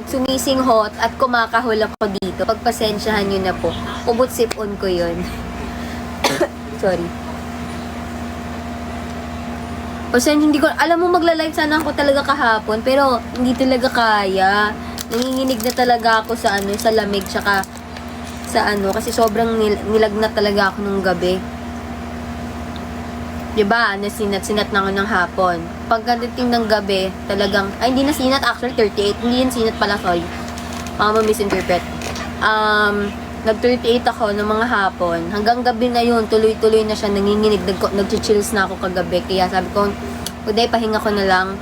sumisinghot at kumakahol ako dito, pagpasensyahan nyo na po. Ubot sipon ko yun. Sorry. Hindi ko, alam mo magla-live sana ako talaga kahapon, pero hindi talaga kaya. Nanginginig na talaga ako sa sa lamig, tsaka sa kasi sobrang nilagnat talaga ako nung gabi. Diba? Sinat na ako ng hapon. Pagkadating ng gabi, talagang, hindi na sinat, actually 38. Hindi yun sinat pala, sorry. Misinterpret. Nag-38 ako ng mga hapon. Hanggang gabi na yun, tuloy-tuloy na siya, nanginginig, nag-chills na ako kagabi. Kaya sabi ko, uday, pahinga ko na lang.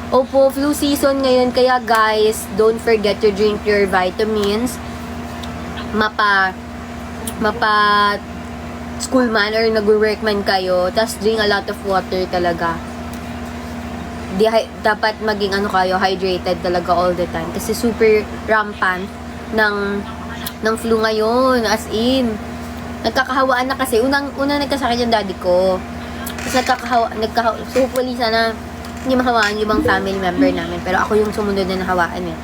Opo, flu season ngayon, kaya guys, don't forget to drink your vitamins. Mapa school man or nag-work man kayo, tas drink a lot of water talaga. Dapat maging kayo, hydrated talaga all the time. Kasi super rampant ng flu ngayon, as in. Nagkakahawaan na kasi. Unang nagkasakit yung daddy ko. Tapos so hopefully sana hindi mahawaan yung ibang family member namin. Pero ako yung sumunod na nahawaan eh.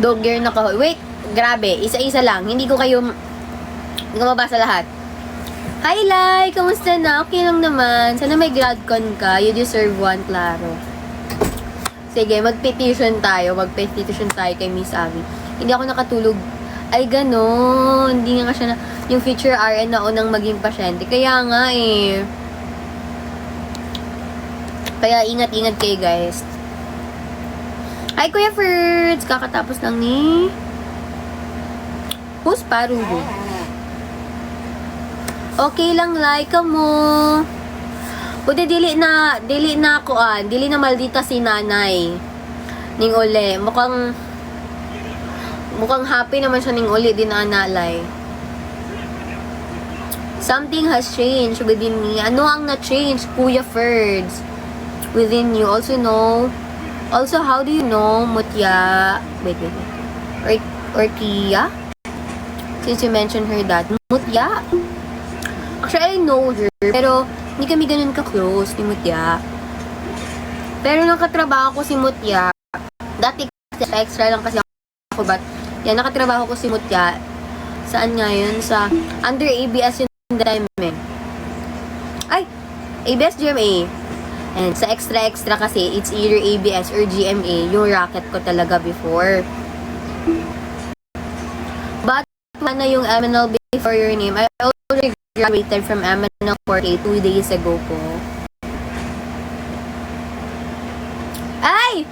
Dog year na kahoy. Wait, grabe. Isa-isa lang. Hindi ko mabasa lahat. Hi, Lai! Kamusta na? Okay lang naman. Sana may GradCon ka. You deserve one, klaro. Sige, mag-petition tayo. Mag-petition tayo kay Miss Abby. Hindi ako nakatulog. Ay, ganon. Hindi nga siya yung future RN na unang maging pasyente. Kaya nga eh. Kaya ingat-ingat kayo, guys. Hi, Kuya Ferds! Kakatapos lang ni Who's Parubo? Okay lang, like mo. Buti dili na maldita si nanay. Ning uli. Mukhang happy naman siya ning uli din analay. Something has changed within me. Ano ang na-change, Kuya Ferds? Within you. Also, how do you know Mutya? Wait. Or Kia? Since you mentioned her dad. Mutya? Actually, I know her. Pero, hindi kami ganun ka-close ni Mutya. Pero, nakatrabaho ko si Mutya. Dati kasi, extra lang kasi ako. But, yan, nakatrabaho ko si Mutya. Saan nga yun? Sa, under ABS yun time eh. Ay! ABS GMA. And sa extra kasi, it's either ABS or GMA, yung racket ko talaga before. But, na yung MNL before your name, I already graduated from MNL 4K 2 days ago po. Ay!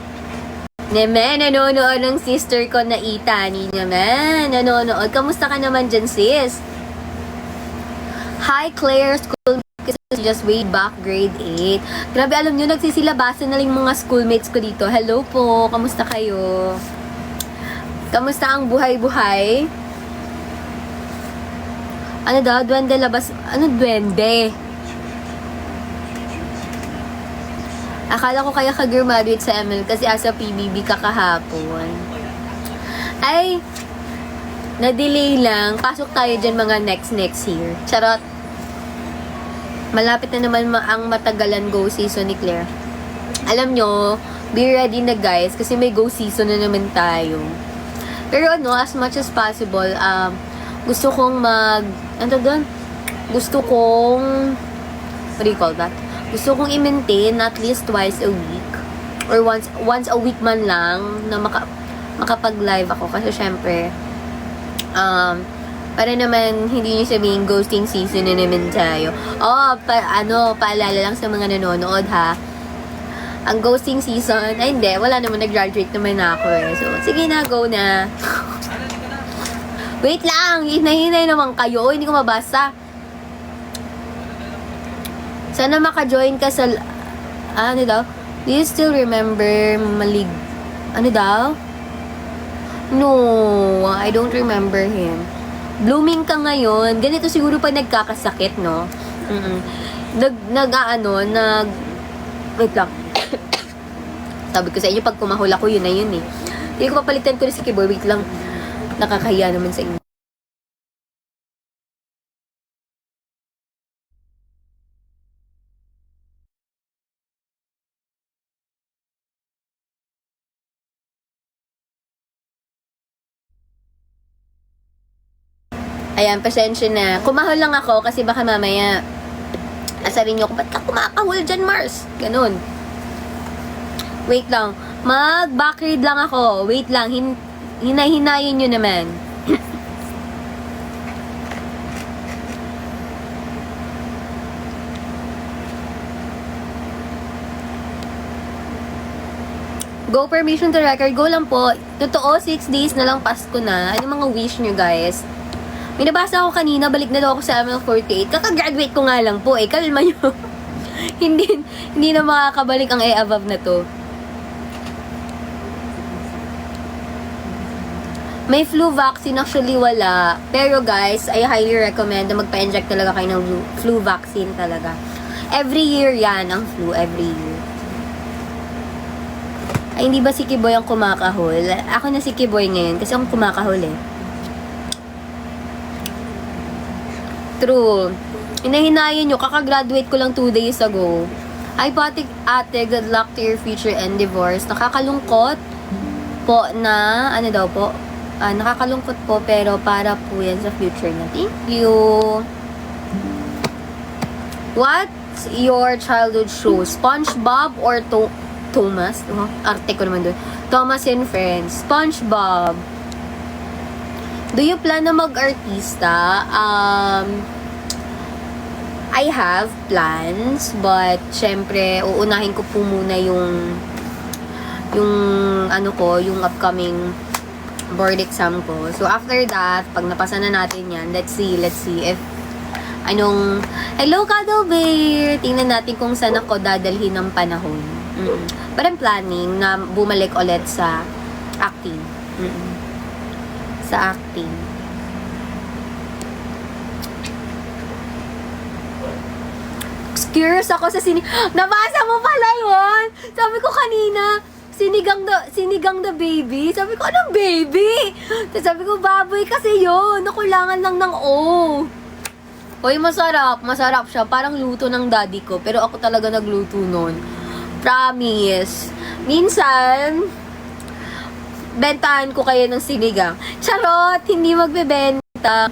Naman, nanonood ng sister ko na Itani naman. Nanonood. Kamusta ka naman dyan, sis? Hi, Claire. School just way back, grade 8. Grabe, alam nyo, nagsisilabasan na lang mga schoolmates ko dito. Hello po, kamusta kayo? Kamusta ang buhay-buhay? Ano daw, duwende labas? Ano duwende? Akala ko kaya ka-graduate sa ML kasi asa PBB ka kahapon. Ay, na-delay lang. Pasok tayo dyan mga next year. Charot. Malapit na naman ang matagalan go season ni Claire. Alam nyo, be ready na guys kasi may go season na naman tayo. Pero as much as possible, gusto kong what do you call that? Gusto kong i-maintain at least twice a week or once a week man lang na makapag-live ako kasi syempre para naman hindi niyo sabihin ghosting season na naman tayo. Paalala lang sa mga nanonood ha. Ang ghosting season, hindi, wala naman, nag-graduate naman ako eh. So, sige na, go na. Wait lang, hinay naman kayo, hindi ko mabasa. Sana maka-join ka sa, ano daw? Do you still remember ano daw? No, I don't remember him. Blooming ka ngayon. Ganito siguro pag nagkakasakit, no? Wait lang. Sabi ko sa inyo, pag kumahula ko, yun na yun eh. Hindi ko papalitan ko na si keyboard. Wait lang. Nakakahiya naman sa inyo. Ayan, pasensya na. Kumahol lang ako kasi baka mamaya asarin nyo ko, ba't ka kumakahol dyan, Mars? Ganun. Wait lang. Mag-back read lang ako. Wait lang. Hinay-hinayin nyo naman. Go permission to record. Go lang po. Totoo, 6 days na lang Pasko na. Ano mga wish nyo, guys? May nabasa ako kanina, balik na daw ako sa ML48. Kaka-graduate ko nga lang po eh. Kalma nyo. hindi na makakabalik ang above na to. May flu vaccine, actually wala. Pero guys, I highly recommend na magpa-inject talaga kayo ng flu vaccine talaga. Every year yan, ang flu. Every year. Ay, hindi ba si Kiboy ang kumakahol? Ako na si Kiboy ngayon kasi akong kumakahol eh. True. Hinahinayan nyo, kakagraduate ko lang 2 days ago. Hi, Patik Ate, good luck to your future endeavors. Nakakalungkot po na, ano daw po? Nakakalungkot po, pero para po yan sa future na. Thank you. What's your childhood show? SpongeBob or Thomas? Arte ko naman doon. Thomas and Friends. SpongeBob. Do you plan na mag-artista? I have plans, but syempre, uunahin ko po muna yung ano ko, yung upcoming board exam ko. So, after that, pag napasa na natin yan, let's see if hello, Cuddle Bear! Tingnan natin kung saan ako dadalhin ng panahon. But I'm planning na bumalik ulit sa acting. Sa acting. Curious ako sa Nabasa mo pala yun! Sabi ko kanina, sinigang the baby. Sabi ko, anong baby? Sabi ko, baboy kasi yun. Nakulangan lang ng O. Hoy, masarap. Masarap siya. Parang luto ng daddy ko. Pero ako talaga nagluto nun. Promise. Minsan, bentahan ko kayo ng sinigang. Charot! Hindi magbebenta.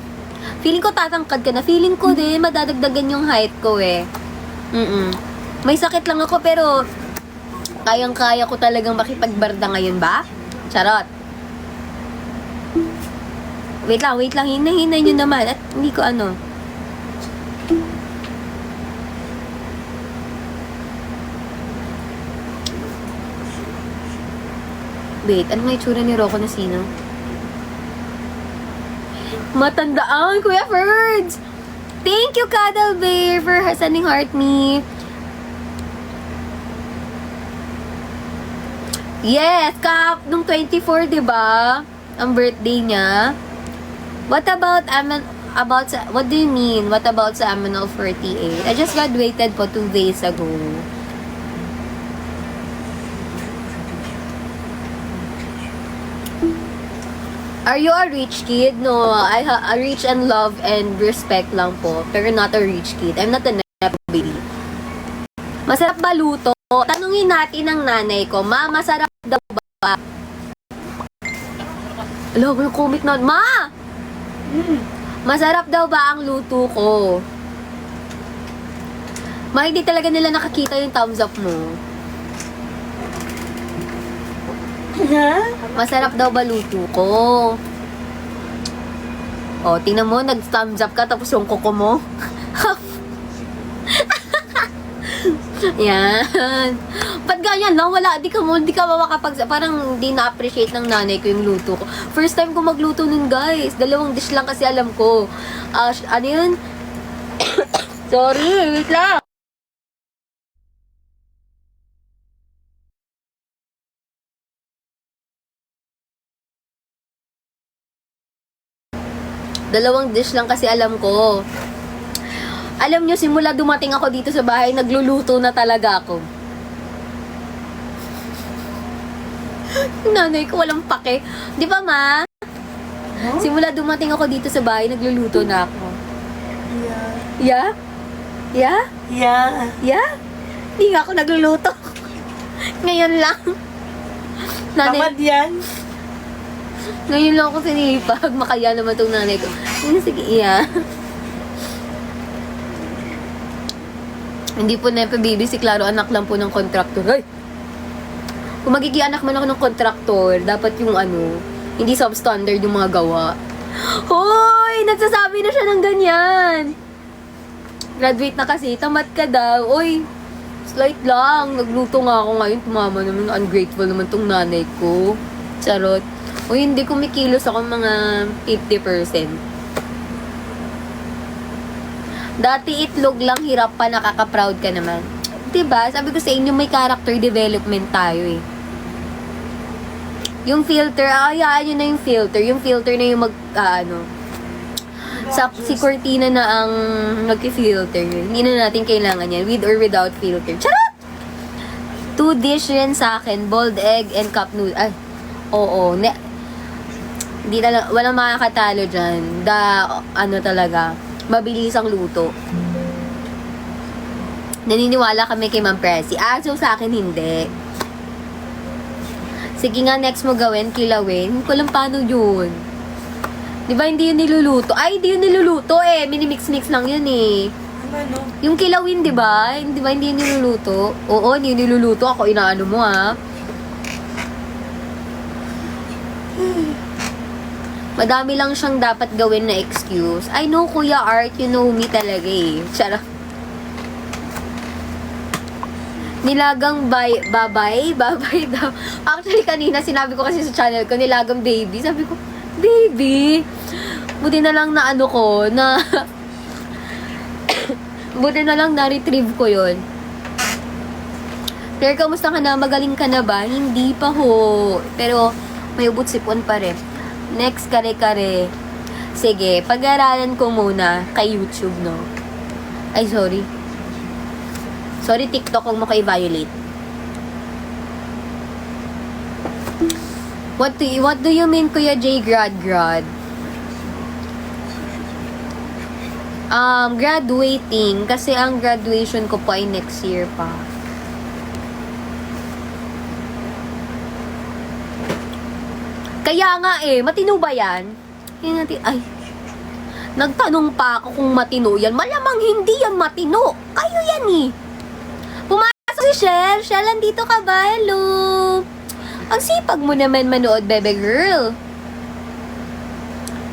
Feeling ko tatangkad ka na. Feeling ko din, madadagdagan yung height ko eh. May sakit lang ako pero kayang-kaya ko talagang makipagbarda ngayon ba? Charot. Wait lang. Hinay nyo naman. At hindi ko ano. Wait, ano nga itsura ni Rocco na sino? Matandaan, Kuya Ferds! Thank you, Cuddle Bear, for sending heart me. Yes, nung 24, diba? Ang birthday niya. What about what do you mean? What about sa Aminal 48? I just graduated po 2 days ago. Are you a rich kid? No, I rich and love and respect lang po. Pero not a rich kid. I'm not a nepo baby. Masarap ba luto? Tanungin natin ang nanay ko, Ma, masarap daw ba? Alam ko yung comment na, Ma! Masarap daw ba ang luto ko? Ma, hindi talaga nila nakakita yung thumbs up mo. Masarap daw ba luto ko? O, tingnan mo, nag-thumbs up ka tapos yung kuko mo. Yan. Ba't ganyan lang? Wala, di ka parang di na-appreciate ng nanay ko yung luto ko. First time ko magluto nun, guys. 2 dish lang kasi alam ko. Ano yun? Sorry, wait lang. Dalawang dish lang kasi alam ko. Alam nyo, simula dumating ako dito sa bahay, nagluluto na talaga ako. Yung nanay ko walang pake. Di ba, Ma? Huh? Simula dumating ako dito sa bahay, nagluluto na ako. Yeah? Yeah? Yeah. Yeah? Hindi nga ako nagluluto. Ngayon lang. Tamad yan. Ngayon lang ako sinipag. Makaya naman tong nanay ko. Sige, iya. Hindi po nepe baby, si Claro anak lang po ng kontraktor. Ay! Kung magiging anak man ako ng kontraktor, dapat yung hindi substandard yung mga gawa. Hoy! Nagsasabi na siya ng ganyan! Graduate na kasi, tamad ka daw. Uy! Slight lang. Nagluto nga ako ngayon. Tumama naman. Ungrateful naman tong nanay ko. Charot. Uy, hindi kumikilos ako mga 50%. Dati itlog lang, hirap pa, nakaka-proud ka naman. Diba? Sabi ko sa inyo, may character development tayo eh. Yung filter, ayaan nyo na yung filter. Yung filter na yung si Cortina na ang nag-filter. Hindi na natin kailangan yan. With or without filter. Charot! 2 dish rin sa akin. Boiled egg and cup noodle. Ay, oo. Hindi talaga, walang makakatalo dyan. Talaga, mabilis ang luto. Naniniwala kami kay Ma'am Presi. So sa akin hindi. Sige nga, next mo gawin, kilawin. Hindi ko lang paano yun. Di ba hindi yun niluluto? Ay, hindi yun niluluto eh. Minimix-mix lang yun eh. Ano? Yung kilawin, di ba? Di ba hindi yun niluluto? Oo, hindi yun niluluto. Ako inaano mo ah. Madami lang siyang dapat gawin na excuse. I know, Kuya Art, you know me talaga eh. Charot. Nilagang babay daw. Actually, kanina sinabi ko kasi sa channel ko, nilagang baby. Sabi ko, baby, buti na lang na buti na lang na-retrieve ko yun. Claire, kamusta ka na? Magaling ka na ba? Hindi pa ho. Pero, may ubot sipon pa rin. Next, kare-kare. Sige, pag-aralan ko muna kay YouTube, no? Ay, sorry. Sorry, TikTok, kung mo kayo violate. What do you mean, Kuya J, grad? Graduating. Kasi ang graduation ko po ay next year pa. Kaya nga matino ba yan? Nagtanong pa ako kung matino yan. Malamang hindi yan matino. Kayo yan eh. Pumasok si Shell, andito ka ba? Hello. Ang sipag mo naman manood, bebe girl.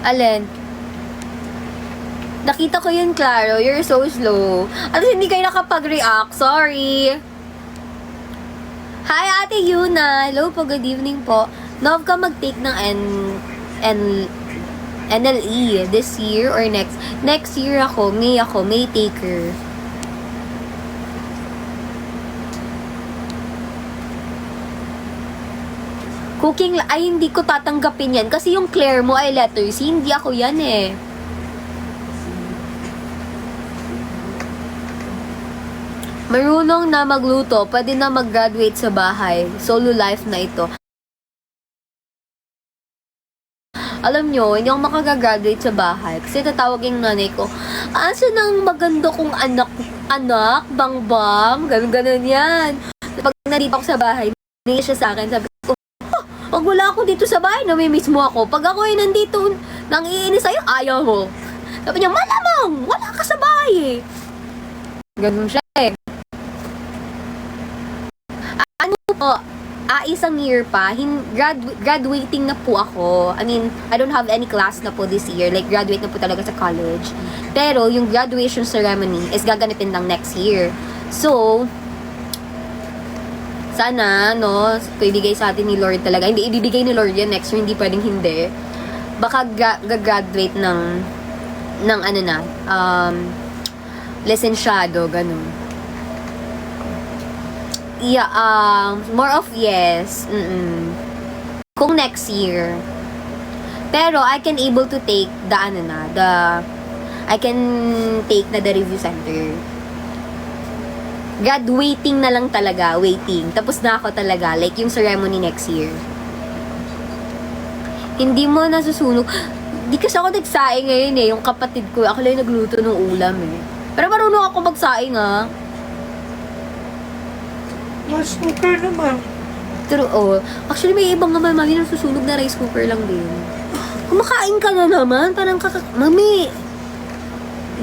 Alin? Nakita ko yun, Claro. You're so slow. At hindi kayo nakapag-react. Sorry. Hi, Ate Yuna. Hello po, good evening po. Love ka mag-take ng NLE this year or next? Next year ako, May taker. Cooking, ay hindi ko tatanggapin yan kasi yung Claire mo ay letter C, hindi ako yan eh. Marunong na magluto, pwede na mag-graduate sa bahay. Solo life na ito. Alam nyo, hindi ako makagagraduate sa bahay kasi tatawag yung nanay ko, asa nang maganda kong anak, bangbang, ganun yan. Pag nandito ako sa bahay, may siya sa akin, sabi ko, pag wala ako dito sa bahay, namimiss mo ako. Pag ako ay nandito, nang iinis sa'yo, ayaw mo. Sabi niya, malamang, wala ka sa bahay eh. Ganun siya eh. Ano po, isang year pa, graduating na po ako. I mean, I don't have any class na po this year. Like, graduate na po talaga sa college. Pero, yung graduation ceremony is gaganapin lang next year. So, sana, no, ibigay sa atin ni Lord talaga. Hindi, ibibigay ni Lord yan next year, hindi pwedeng hindi. Baka gagraduate ng lisensyado, ganun. Yeah, more of yes. Kung next year. Pero, I can able to take I can take the review center. Graduating na lang talaga, waiting. Tapos na ako talaga, like yung ceremony next year. Hindi mo nasusunog. Di kasi ako nagsaing ngayon eh, yung kapatid ko, ako lang nagluto ng ulam eh. Pero marunong ako magsaing ah. Mas okay naman. True, oh. Actually, may ibang naman, mami, nang susunog na rice cooker lang din. Kumakain ka na naman, parang Mami!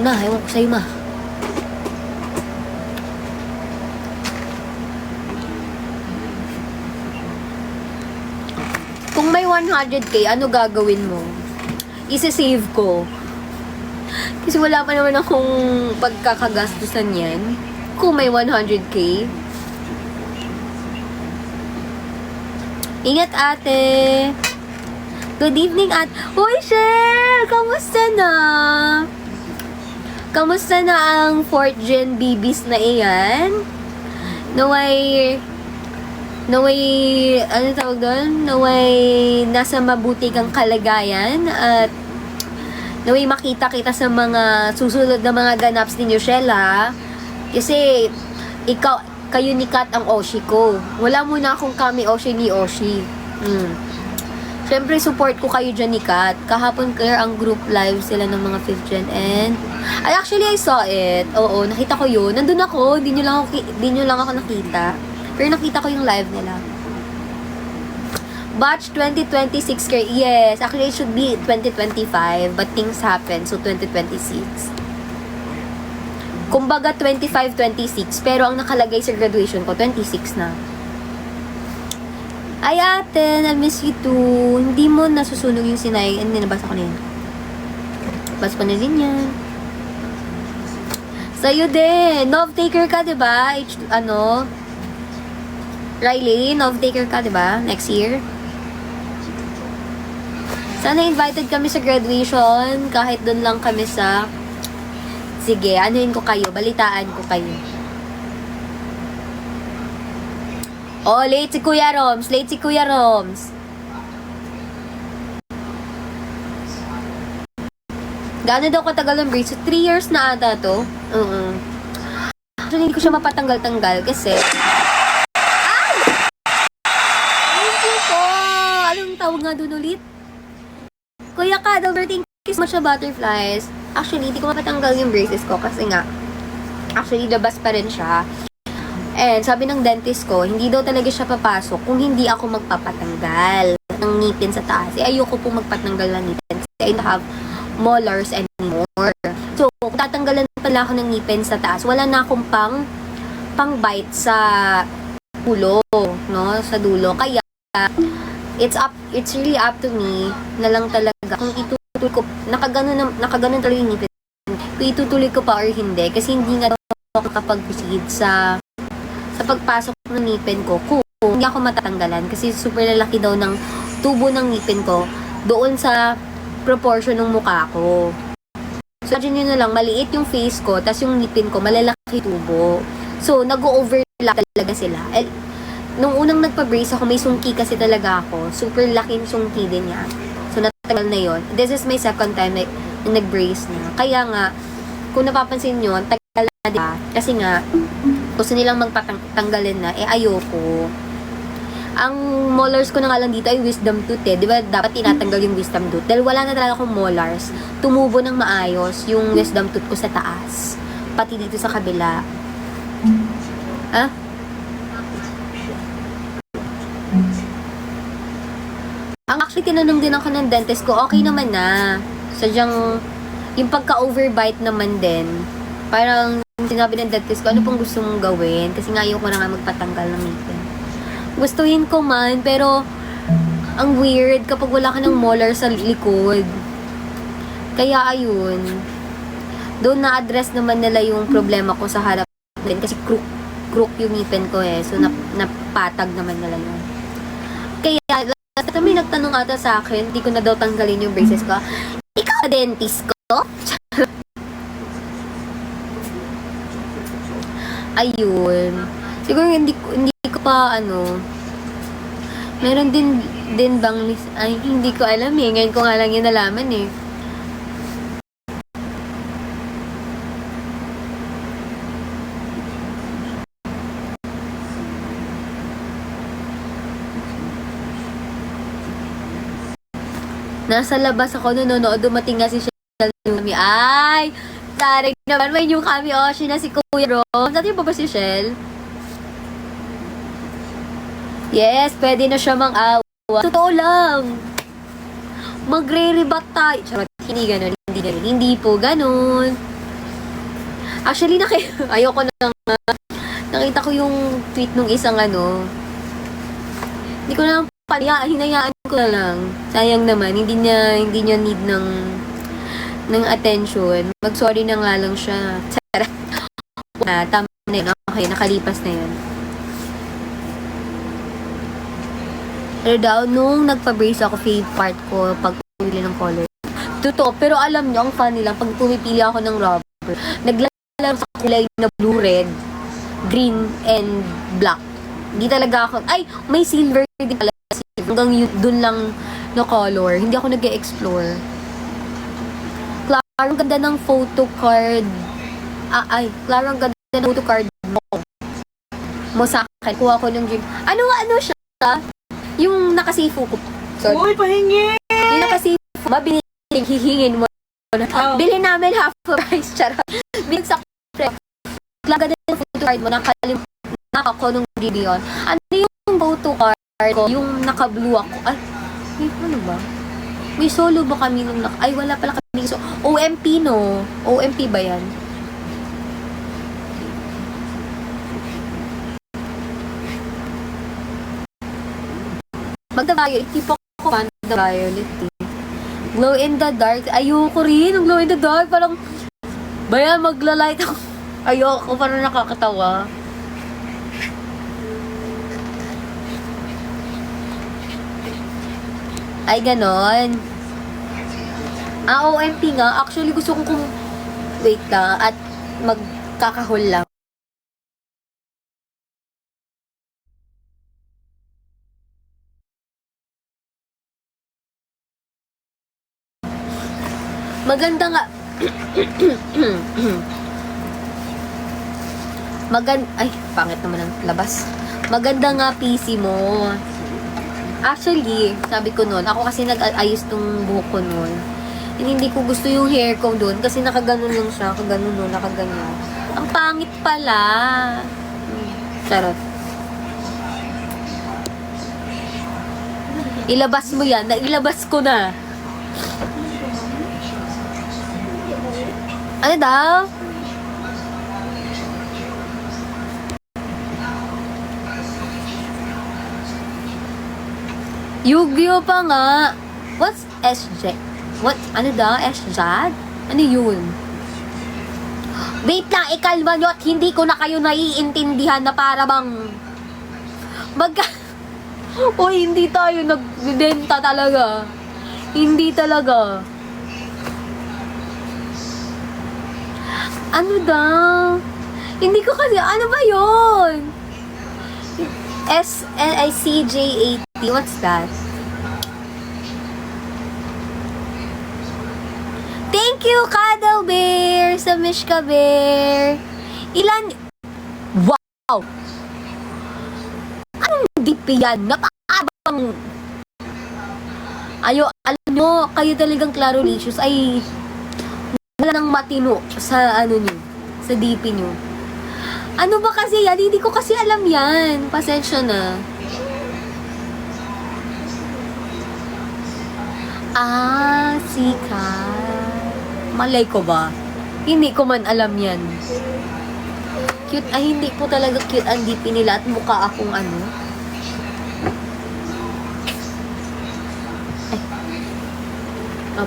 Na, ewan ko sa'yo, ma. Kung may 100k, ano gagawin mo? Isa-save ko. Kasi wala pa naman akong pagkakagastusan yan. Kung may 100k. Ingat, ate! Good evening, at... Hoy, Shell! Kamusta na? Kamusta na ang 4th gen babies na iyan? Naway, ano tawag doon? Naway, nasa mabuti kang kalagayan at naway makita kita sa mga susunod na mga ganaps ninyo, Shell, ha? Kasi, kayo ni Kat ang Oshi ko. Wala muna akong kami Oshi ni Oshi. Siyempre, support ko kayo dyan ni Kat. Kahapon clear ang group live sila ng mga 5th gen and... Actually, I saw it. Oo, nakita ko yun. Nandun ako. Di nyo lang ako nakita. Pero nakita ko yung live nila. Batch 2026 clear. Yes, actually, it should be 2025. But things happen. So, 2026. Kumbaga, 25-26. Pero ang nakalagay sa graduation ko, 26 na. Ay, ate, I miss you too. Hindi mo nasusunog yung sinay. Hindi, nabasa ko na yan. Bas ko na din yan. Sa'yo din. Nov taker ka, diba? Riley, Nov taker ka, diba? Next year. Sana invited kami sa graduation. Kahit doon lang kami sa... Sige, anuhin ko kayo. Balitaan ko kayo. Oh, late si Kuya Roms. Gaano daw katagal ang brace? 3 years na ata to. Actually, hindi ko siya mapatanggal-tanggal kasi... Ay! Thank you po! Anong tawag nga dun ulit? Kuya Ka, thank you so much sa butterflies. Actually, hindi ko mapatanggal yung braces ko kasi nga, actually, labas pa rin siya. And sabi ng dentist ko, hindi daw talaga siya papasok kung hindi ako magpapatanggal ng ngipin sa taas. Ayoko po magpatanggal ng ngipin kasi I don't have molars anymore. So, kung tatanggalan pala ako ng ngipin sa taas, wala na akong pang-bite sa dulo, no? Sa dulo. Kaya, it's really up to me na lang talaga kung itutuloy ko, nakaganon talaga yung ngipin. Kung itutuloy ko pa or hindi. Kasi hindi nga ako kapag-proceed sa pagpasok ng ngipin ko kung hindi ako matatanggalan kasi super lalaki daw ng tubo ng ngipin ko doon sa proportion ng mukha ko. So, imagine nyo na lang, maliit yung face ko tas yung ngipin ko, malalaki tubo. So, nag-overlap talaga sila. Nung unang nagpa-brace ako, may sungki kasi talaga ako. Super laking sungki din niya. So, natanggal na yon. This is my second time na nag-brace na. Kaya nga, kung napapansin nyo, tagal na diba? Kasi nga, gusto nilang magpatanggalin na, ayoko. Ang molars ko na nga lang dito ay wisdom tooth eh. Di ba dapat tinatanggal yung wisdom tooth? Dahil wala na talaga akong molars. Tumubo ng maayos yung wisdom tooth ko sa taas. Pati dito sa kabila. Ha? Ang actually tinanong din ako ng dentist ko, okay naman na. Sadyang, yung pagka-overbite naman din, parang sinabi ng dentist ko, ano pong gusto mong gawin? Kasi nga ayoko na nga magpatanggal ng ngipin. Gustuhin ko man, pero ang weird kapag wala ka ng molar sa likod. Kaya ayun, doon na-address naman nila yung problema ko sa harap din. Kasi crook yung ngipin ko eh. So, napatag naman nila yun. Kaya, last time may nagtanong ata sa akin, hindi ko na daw tanggalin yung braces ko. Ikaw, dentist ko? Ayun. Siguro hindi ko pa meron din bang ay hindi ko alam eh. Ngayon ko nga lang yun nalaman eh. Nasa labas ako nanonood, dumating nga si Shell. Ay! Tarig naman, may new kami Oshi na si Kuya Rom. Dati ba si Shell? Yes, pwede na siya mang-awa. Totoo lang. Magre-rebat tayo. Charot, hindi ganun. Hindi ganun. Hindi po ganun. Actually, ayoko na nga. Nakita ko yung tweet nung isang hindi ko na lang hinayaan ko na lang. Sayang naman, hindi niya need ng attention. Mag-sorry na nga lang siya. Sarap. Tama na yun. Okay, nakalipas na yun. Pero daw, nung nagpa-brace ako, fave part ko pag pumili ng color. Totoo, pero alam niyo, ang funny lang, pag pumipili ako ng rubber, naglalaro sa kulay na blue, red, green, and black. Hindi talaga ako, may silver din pala. Hanggang dun lang na color. Hindi ako nag-e-explore. Klaro, ang ganda ng photo card. Klaro, ang ganda ng photo card mo sa akin. Kuha ko ng dream. Ano siya? Yung nakasifu ko. Sorry. Uy, pahingi! Yung nakasifu, mabiling hihingin mo. Bilhin namin half price. Charot. Bilhin sa pre. Klaro, ganda ng photo card mo. Nakako nung dream yun. Ano yung photo card ko? Yung naka-blue ako. Ano ba? May solo ba kami nung wala pala kami. So, OMP no? OMP ba yan? Magda-violet. Tipo ko fan the violet Glow in the dark. Ayoko rin. Glow in the dark. Parang, bayan, magla-light ako. Ayoko. Parang nakakatawa. Ay, ganon. OMP nga. Actually, gusto kong wait lang at magkakahol lang. Maganda nga. Pangit naman ang labas. Maganda nga PC mo. Actually, sabi ko nun, ako kasi nag-ayos tong buhok ko nun. Hindi ko gusto yung hair ko dun kasi nakaganon lang siya. Nakaganyan. Ang pangit pala. Charot. Ilabas mo yan. Nailabas ko na. Ano daw? Yu-Gi-Oh pa nga. What's SJ? Ano daw? SJAD? Ano yun? Wait lang, ikalma nyo at hindi ko na kayo naiintindihan na para bang Uy, hindi tayo nagbibenta talaga. Hindi talaga. Ano daw? Hindi ko kasi, ano ba yun? SNICJ80. What's that? Thank you, Cuddle Bear! Sa Mishka Bear. Ilan? Wow! Anong DP yan? Napakabang. Alam nyo, kayo talagang Clarolicious ay wala nang matino sa niyo, sa DP nyo. Ano ba kasi yan? Hindi ko kasi alam yan. Pasensya na. Sikat. Malay ko ba? Hindi ko man alam yan. Cute. Hindi po talaga cute ang DP nila at mukha akong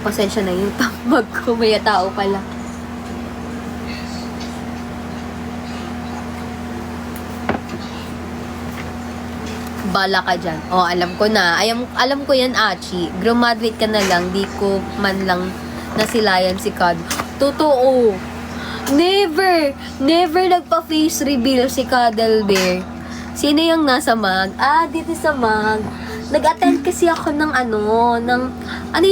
pasensya na yung tamag ko. May tao pala. Bala ka dyan. Alam ko na. Alam ko yan, Achi. Graduate ka na lang. Di ko man lang nasilayan si Kad. Totoo. Never nagpa-face reveal si Cuddle Bear. Sino yung nasa mag? Dito sa mag. Nag-attend kasi ako ng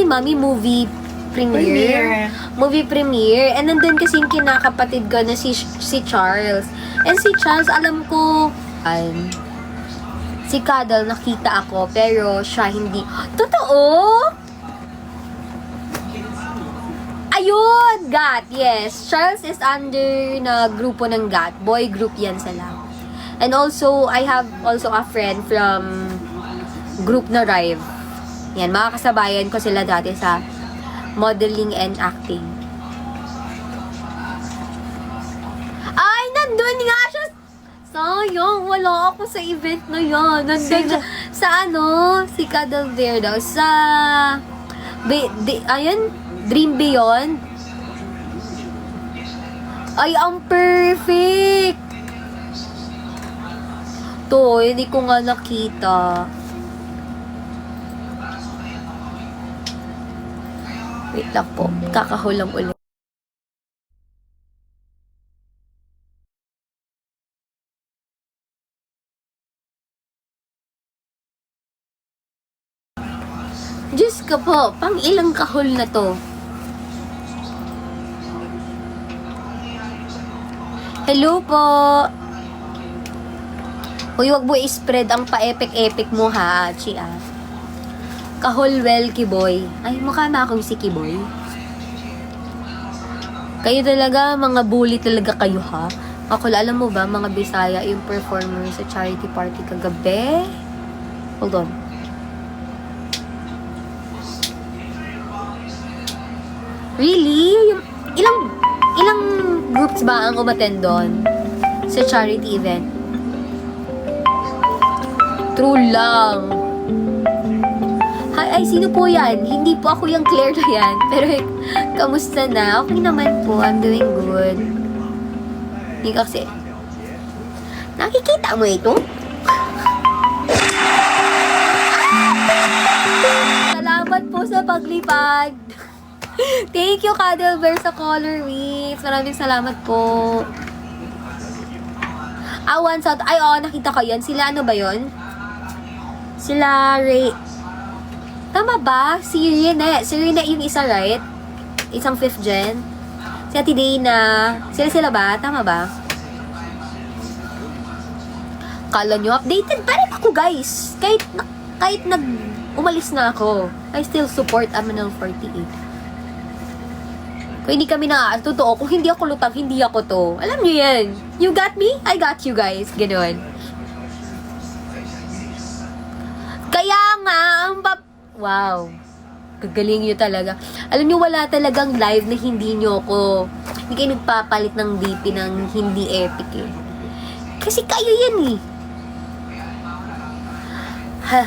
Mami? Movie premiere. Movie premiere. And nandun kasi yung kinakapatid ko na si Charles. And si Charles, alam ko, si Cuddle, nakita ako, pero siya hindi. Totoo? Ayun! GAT, yes. Charles is under na grupo ng GAT. Boy group yan sila. And also, I have also a friend from group na Rive. Yan, mga kasabayan ko sila dati sa modeling and acting. Ay, nandun nga siya! Sayang, wala ako sa event na yan. Nandun sa si Cuddle Bear daw. Sa, ayan, Dream Beyond. Ay, ang perfect! To, hindi ko nga nakita. Wait lang po. Kakahulang ulit. Diyos ka po, pang ilang kahol na to? Hello po! Uy, wag mo i-spread ang pa-epic-epic mo ha, Chi ah. Kahol Kiboy. Ay, mukha na akong si Kiboy. Kayo talaga, mga bully talaga kayo ha. Ako, alam mo ba, mga Bisaya, yung performer sa charity party kagabi? Hold on. Really? Ilang groups ba ang umattend doon sa charity event? True lang. Ay, sino po yan? Hindi po ako yung Claire na yan. Pero, kamusta na? Okay naman po. I'm doing good. Hindi kasi. Nakikita mo ito? Salamat po sa paglipad. Thank you, Cuddle Bear, sa color weeks. Maraming salamat po. One South. Ay, nakita ko yan. Sila, ano ba yon? Sila, Ray. Tama ba? Si Rene. Si Rene yung isa, right? Isang 5th gen. Si Ate Dana. Sila ba? Tama ba? Kala nyo, updated pa rin ako, guys. Kahit umalis na ako, I still support Aminal 48. Kung hindi kami totoo, kung hindi ako lutang, hindi ako to. Alam nyo yan. You got me? I got you guys. Ganon. Kaya nga, wow. Gagaling nyo talaga. Alam nyo, wala talagang live na hindi nyo ako. Hindi kayo nagpapalit ng DP ng hindi epic eh. Kasi kayo yan eh.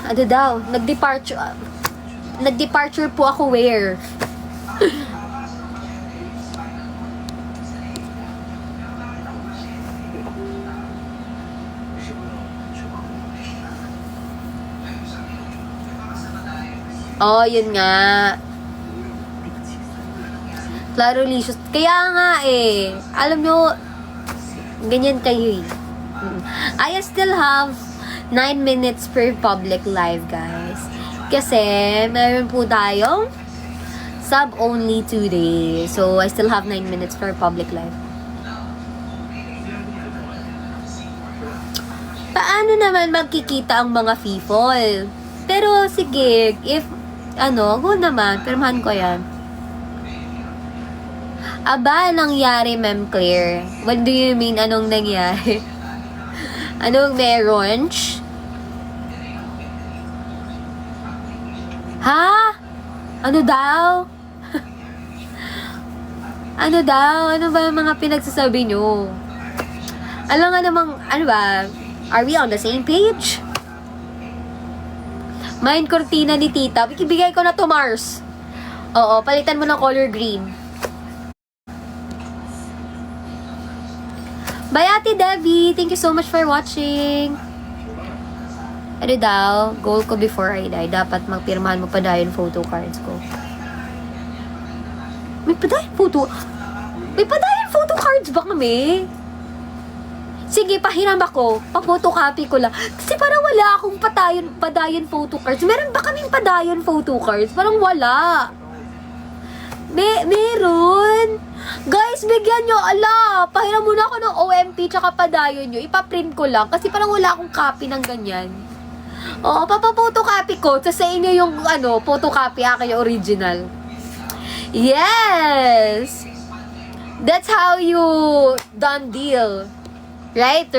Ano daw? Nag-departure po ako where? Oh, yun nga. Claro, Licious. Kaya nga eh. Alam nyo, ganyan kayo eh. I still have 9 minutes per public live, guys. Kasi, meron po tayong sub only today. So, I still have 9 minutes per public live. Paano naman magkikita ang mga people? Pero, sige, if go naman. Pirmahan ko yan. Aba, nangyari, Ma'am Claire? What do you mean, anong nangyari? Anong meron? Ha? Ano daw? Ano daw? Ano ba yung mga pinagsasabi nyo? Alam nga namang, ano ba? Are we on the same page? Mind cortina ni Tita. Ibigay ko na to, Mars. Oo, palitan mo ng color green. Bye, Ate Debbie. Thank you so much for watching. Ano daw? Goal ko before I die. Dapat magpirmahan mo pa dahil photo cards ko. May padayon photo cards ba kami? Sige, pahiram ako. Pa-photocopy ko lang. Kasi parang wala akong padayon photo cards. Meron ba kaming padayon photo cards? Parang wala. Meron. Guys, bigyan nyo. Ala, pahiram muna ako ng OMP tsaka padayon nyo. Ipaprint ko lang. Kasi parang wala akong copy ng ganyan. Oo, papa-photocopy ko. Sa inyo yung photocopy akin yung original. Yes! That's how you done deal. Right?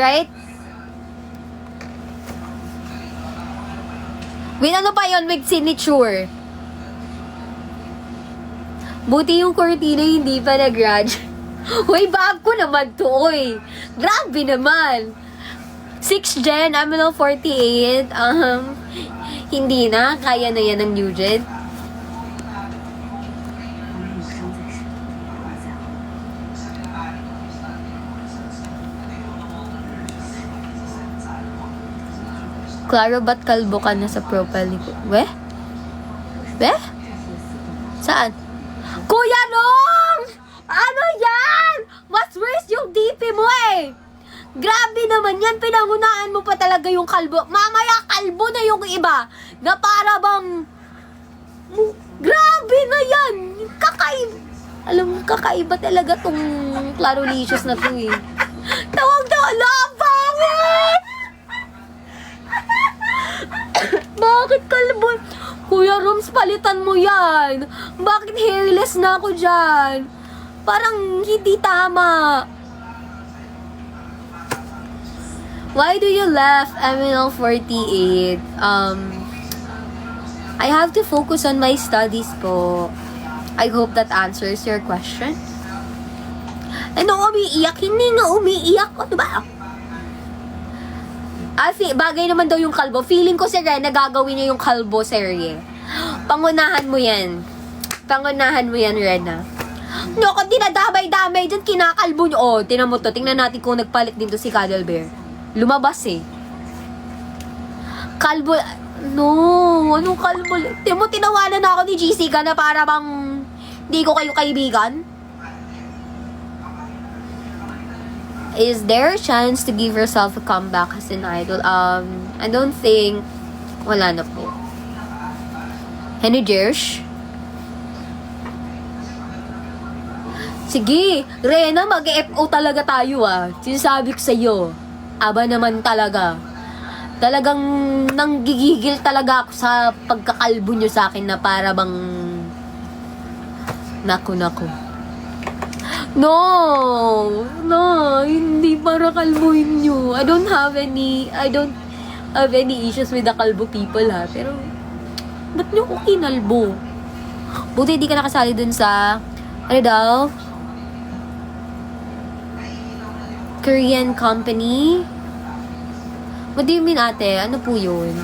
With ano pa yon, with signature. Buti yung cortina hindi pa nag-grudge. Uy, bag ko naman to, oy. Grabe naman. 6th gen, ML 48. Hindi na. Kaya na yan ng new gen. Claro, ba't kalbo ka na sa profile ko? Weh? Weh? Saan? Kuya Nong! Ano yan? Mas worse yung DP mo eh! Grabe naman yan, pinangunahan mo pa talaga yung kalbo. Mamaya kalbo na yung iba. Na para bang... Grabe na yan! Alam mo, kakaiba talaga tong Clarolicious na to eh. Tawag na, ala, pangit! Bakit kalbo? Kuya Roms, palitan mo yan. Bakit hairless na ako dyan? Parang hindi tama. Why do you laugh, ML48? I have to focus on my studies po. I hope that answers your question. Ano umiiyak? Hindi nga umiiyak. Ano ba? Bagay naman daw yung kalbo. Feeling ko si Ren, nagagawin niya yung kalbo serye. Pangunahan mo yan. Pangunahan mo yan, Rena. No, kung dinadamay-damay dyan, kinakalbo nyo. Oh, tinan mo to. Tingnan natin kung nagpalit din to si Cuddle Bear. Lumabas eh. Kalbo. No, anong kalbo? Tinan mo, tinawanan na ako ni Jessica na para bang hindi ko kayo kaibigan. Is there a chance to give yourself a comeback as an idol? I don't think. Wala na po. Henry Jersh? Sige, Rena, mag-FO talaga tayo ah. Sinasabi ko sa'yo. Aba naman talaga. Talagang nanggigigil talaga ako sa pagkakalbo nyo sa akin na para bang... Naku. No, hindi para kalbuhin nyo. I don't have any issues with the kalbo people ha. Pero, ba't nyo ko kinalbo? Buti hindi ka nakasali dun sa, ano daw? Korean company? What do you mean, ate? Ano po yun?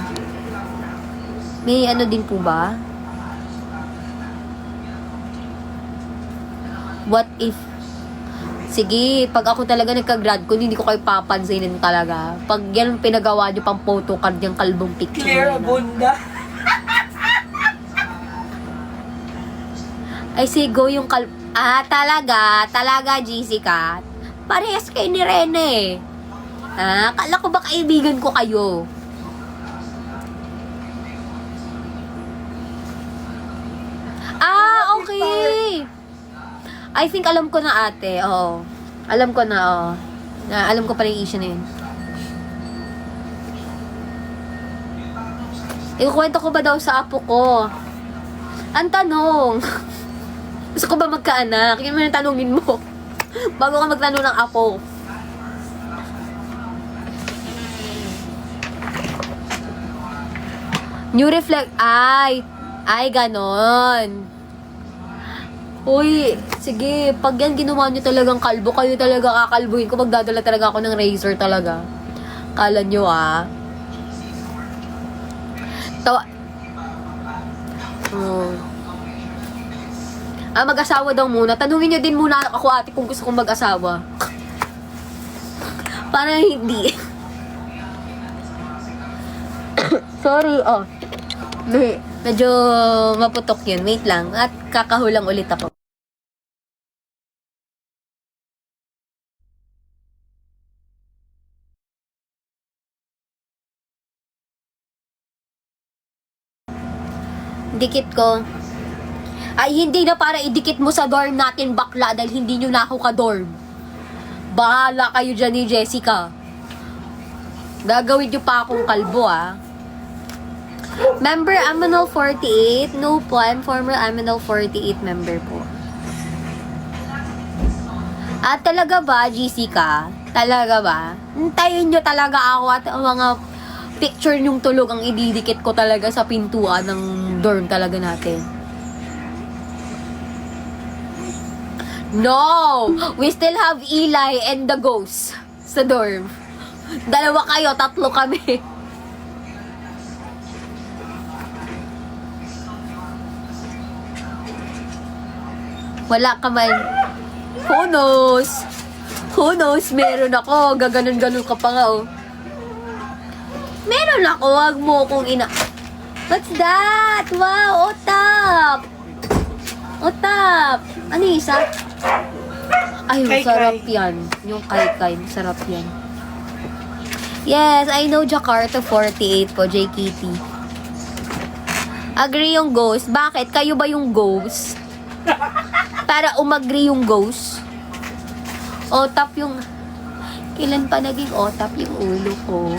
May ano din po ba? What if... Sige, pag ako talaga nagka-grad ko, hindi ko kayo papansinin talaga. Pag yan pinagawa nyo pang photocard yung kalbong picture. Clear Abunda. Ay, sige, go yung talaga, Jessica. Parehas kayo ni Rene. Kala ko ba kaibigan ko kayo? Okay. I think alam ko na, ate. Oo. Alam ko na, oo. Alam ko pala yung issue na yun. Ikukwento ko ba daw sa apo ko? Ang tanong. Gusto ko ba magkaanak? Yun mo yung tanongin mo. Bago ka magtanong ng apo. New reflect. Ay, ganon. Uy, sige, pag yan ginawa nyo talagang kalbo, kayo talaga kakalbuhin ko, magdadala talaga ako ng razor talaga. Kala nyo mag-asawa daw muna. Tanungin nyo din muna ako, ate, kung gusto kong mag-asawa. Para hindi. Sorry, medyo maputok yun. Wait lang. At kakahulang ulit ako. Dikit ko. Ay, hindi na para idikit mo sa dorm natin, bakla, dahil hindi nyo na ako ka-dorm. Bahala kayo dyan ni Jessica. Gagawin nyo pa akong kalbo, Member Aminal 48? No po, I'm former Aminal 48 member po. Talaga ba, Jessica? Talaga ba? Hintayin nyo talaga ako at ang mga picture yung tulog ang ididikit ko talaga sa pintuan ng dorm talaga natin. No! We still have Eli and the ghost sa dorm. Dalawa kayo, tatlo kami. Wala ka man. Who knows? Who knows? Meron ako. Gaganon-ganon ka pa nga, oh. Meron ako. Wag mo kong ina... What's that? Wow, otap! Otap! Ano yung isa? Ay, masarap yan. Yung kai-kai, masarap yan. Yes, I know Jakarta 48 po, JKT. Agree yung ghost. Bakit? Kayo ba yung ghost? Para umagri yung ghost. Otap yung... Kailan pa naging otap yung ulo ko?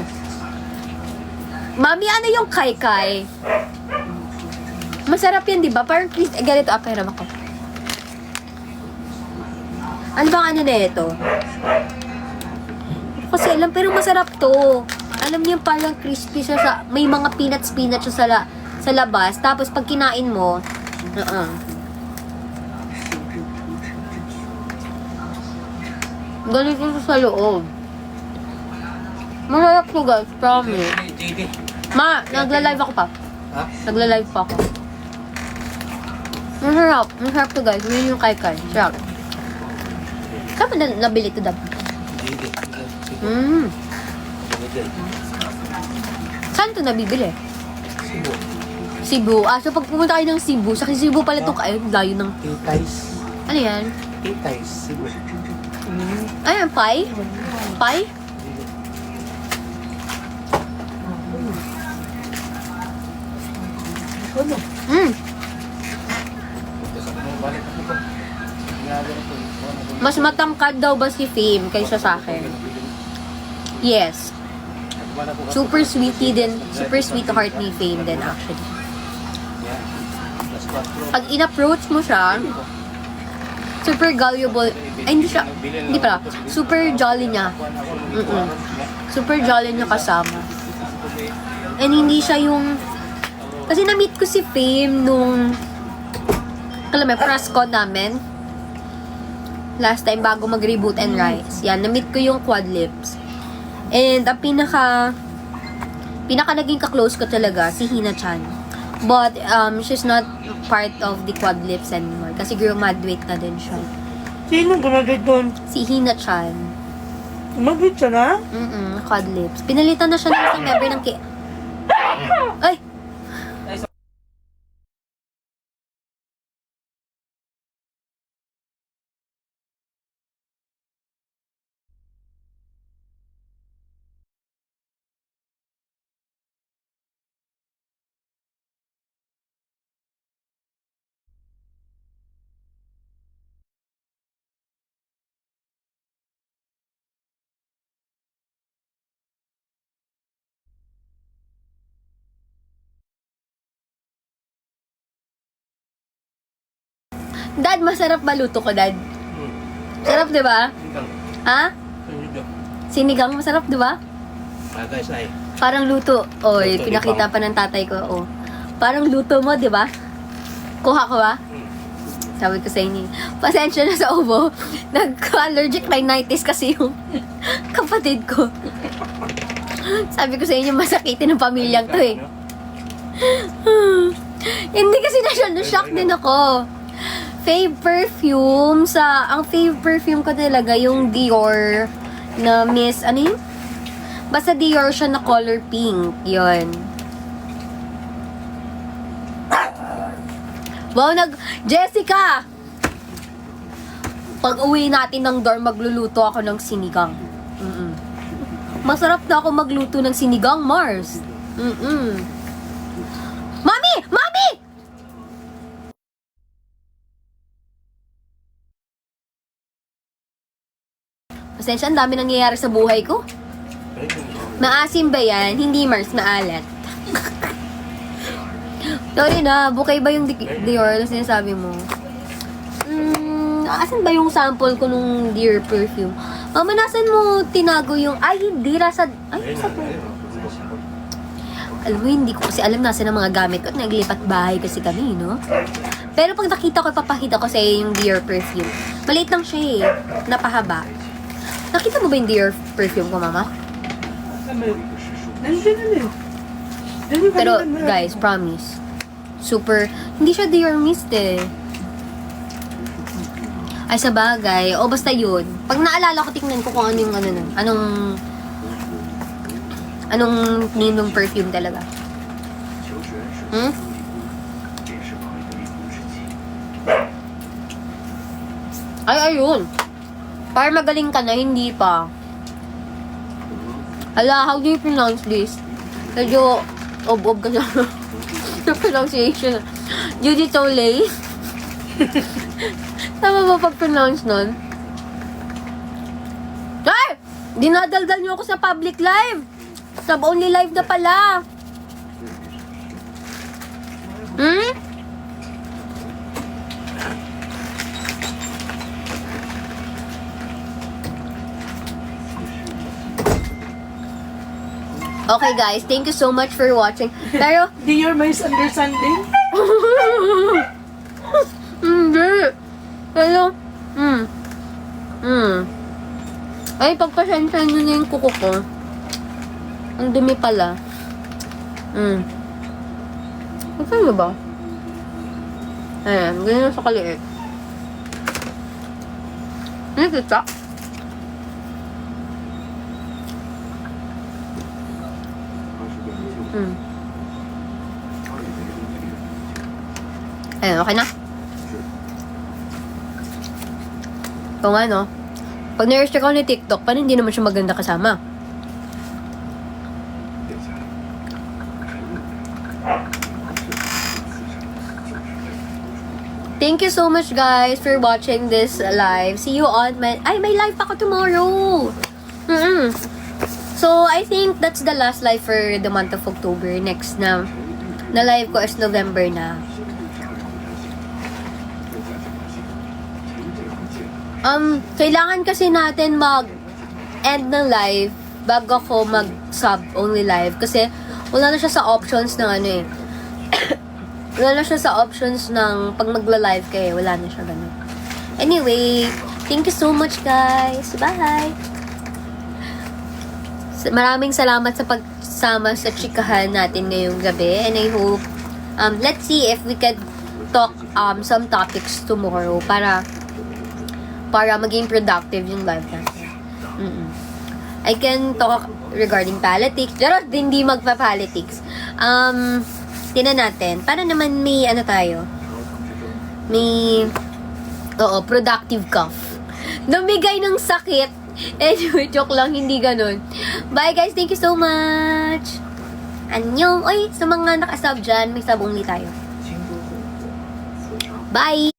Mami, ano yung kai-kai? Masarap yan, di ba? Parang ganito, pahiram ako. Ano bang ano na ito? Kasi alam, pero masarap to. Alam niyo parang crispy siya sa... May mga peanuts siya sa labas. Tapos pag kinain mo, ganito siya sa loob. Masarap to, guys. Promise. Ma, nagla-live ako pa. Ha? Nagla-live pa ako. Masarap. Masarap to, guys. Yun yung kai-kai. Sarap. Saan ba nabili ito, Dab? Saan ito nabibili? Cebu. So pag pumunta kayo ng Cebu, sa Cebu pala ito kayo, layo ng... Titays. Ano yan? Titays. Cebu. Ayan, pie? Pie? Mas matangkad daw ba si Fame kaysa sa akin? Yes. Super sweetie din. Super sweetheart ni Fame din actually. Pag in-approach mo siya, super gullible. Ay, hindi pala. Super jolly niya. Super jolly niya kasama. And hindi siya yung... Kasi na-meet ko si Fame nung... Alam mo, press con namin. Last time, bago mag-reboot and rise. Yan, na-meet ko yung Quad Lips. And ang pinaka naging ka-close ko talaga, si Hina-chan. But, she's not part of the Quad Lips anymore. Kasi girl, madweight na din siya. Sino graduate doon? Si Hina-chan. Mag-graduate siya na? Quad Lips. Pinalitan na siya ng isang member ng Ay! Dad, masarap ba luto ko, Dad? Sarap, di ba? Ha? Sinigang, masarap, di ba? Parang luto. Oy, pinakita pa ng tatay ko. Oh. Parang luto mo, di ba? Kuha ko ba? Sabi ko sa inyo. Pasensya na sa ubo. Nag-allergic rhinitis kasi yung kapatid ko. Sabi ko sa inyo, masakitin ng pamilyang to eh. Hindi kasi na-shock din ako. Fave perfume ang fave perfume ko talaga yung Dior na Miss, ano yun? Basta Dior siya na color pink. Yun. Wow, Jessica! Pag uwi natin ng dorm, magluluto ako ng sinigang. Masarap na ako magluto ng sinigang, Mars. Mami! Mami! Pasensya, ang dami nangyayari sa buhay ko. Maasim ba yan? Hindi, Mars, maalat. Sorry na, bukay ba yung Dior na sinasabi mo? Asan ba yung sample ko nung Dior perfume? Mama, nasan mo tinago yung... Ay, hindi, nasa... Ay, nasa to. alam mo, hindi ko kasi alam nasa ng mga gamit ko. Naglipat bahay kasi kami, no? Pero pag nakita ko, papakita ko sa yung Dior perfume. Maliit lang siya eh. Napahaba. Nakita mo ba yung Dior perfume ko, mama? Nandiyan na eh. Nandiyan ka Pero, na. guys, promise. Super, hindi siya Dior mist eh. Ay, sa bagay. O, basta yun. Pag naalala ko, tingnan ko kung ano yung ano nun. Anong name ng perfume talaga. Hmm? Ay, ayun. Para magaling ka na, hindi pa. Hala, how do you pronounce this? Medyo ob-ob ka sa pronunciation. Judy Toley. Tama ba pag-pronounce nun? Ay! Dinadaldal niyo ako sa public live. Sub-only live na pala. Hmm? Okay guys, thank you so much for watching. Pero, Dior misunderstanding? hindi. Pero, Ay, pagpasensya nyo na yung kuko ko. Ang dumi pala. Saan ba? Ayan, ganyan sa kaliit. Nakita? Ayan, okay na. Ito nga, no? Pag na-restrict ako ni TikTok, paano hindi naman siya maganda kasama? Thank you so much, guys, for watching this live. See you on my... Ay, may live pa ako tomorrow! So, I think that's the last live for the month of October. Next na live ko is November na. Kailangan kasi natin mag-end ng live bago ako mag-sub only live. Kasi, wala na siya sa options ng ano eh. Wala na siya sa options ng pag magla-live kayo. Wala na siya ganun. Anyway, thank you so much, guys. Bye! Maraming salamat sa pagsama sa chikahan natin ngayong gabi. And I hope, let's see if we could talk some topics tomorrow para maging productive yung live natin. I can talk regarding politics. Pero hindi magpa-politics. Tingnan natin. Para naman may ano tayo. May productive cough. Namigay ng sakit. Anyway, joke lang, hindi ganun. Bye guys, thank you so much. Annyeong. Oy, sa mga nakasub dyan, may sub only tayo. Bye!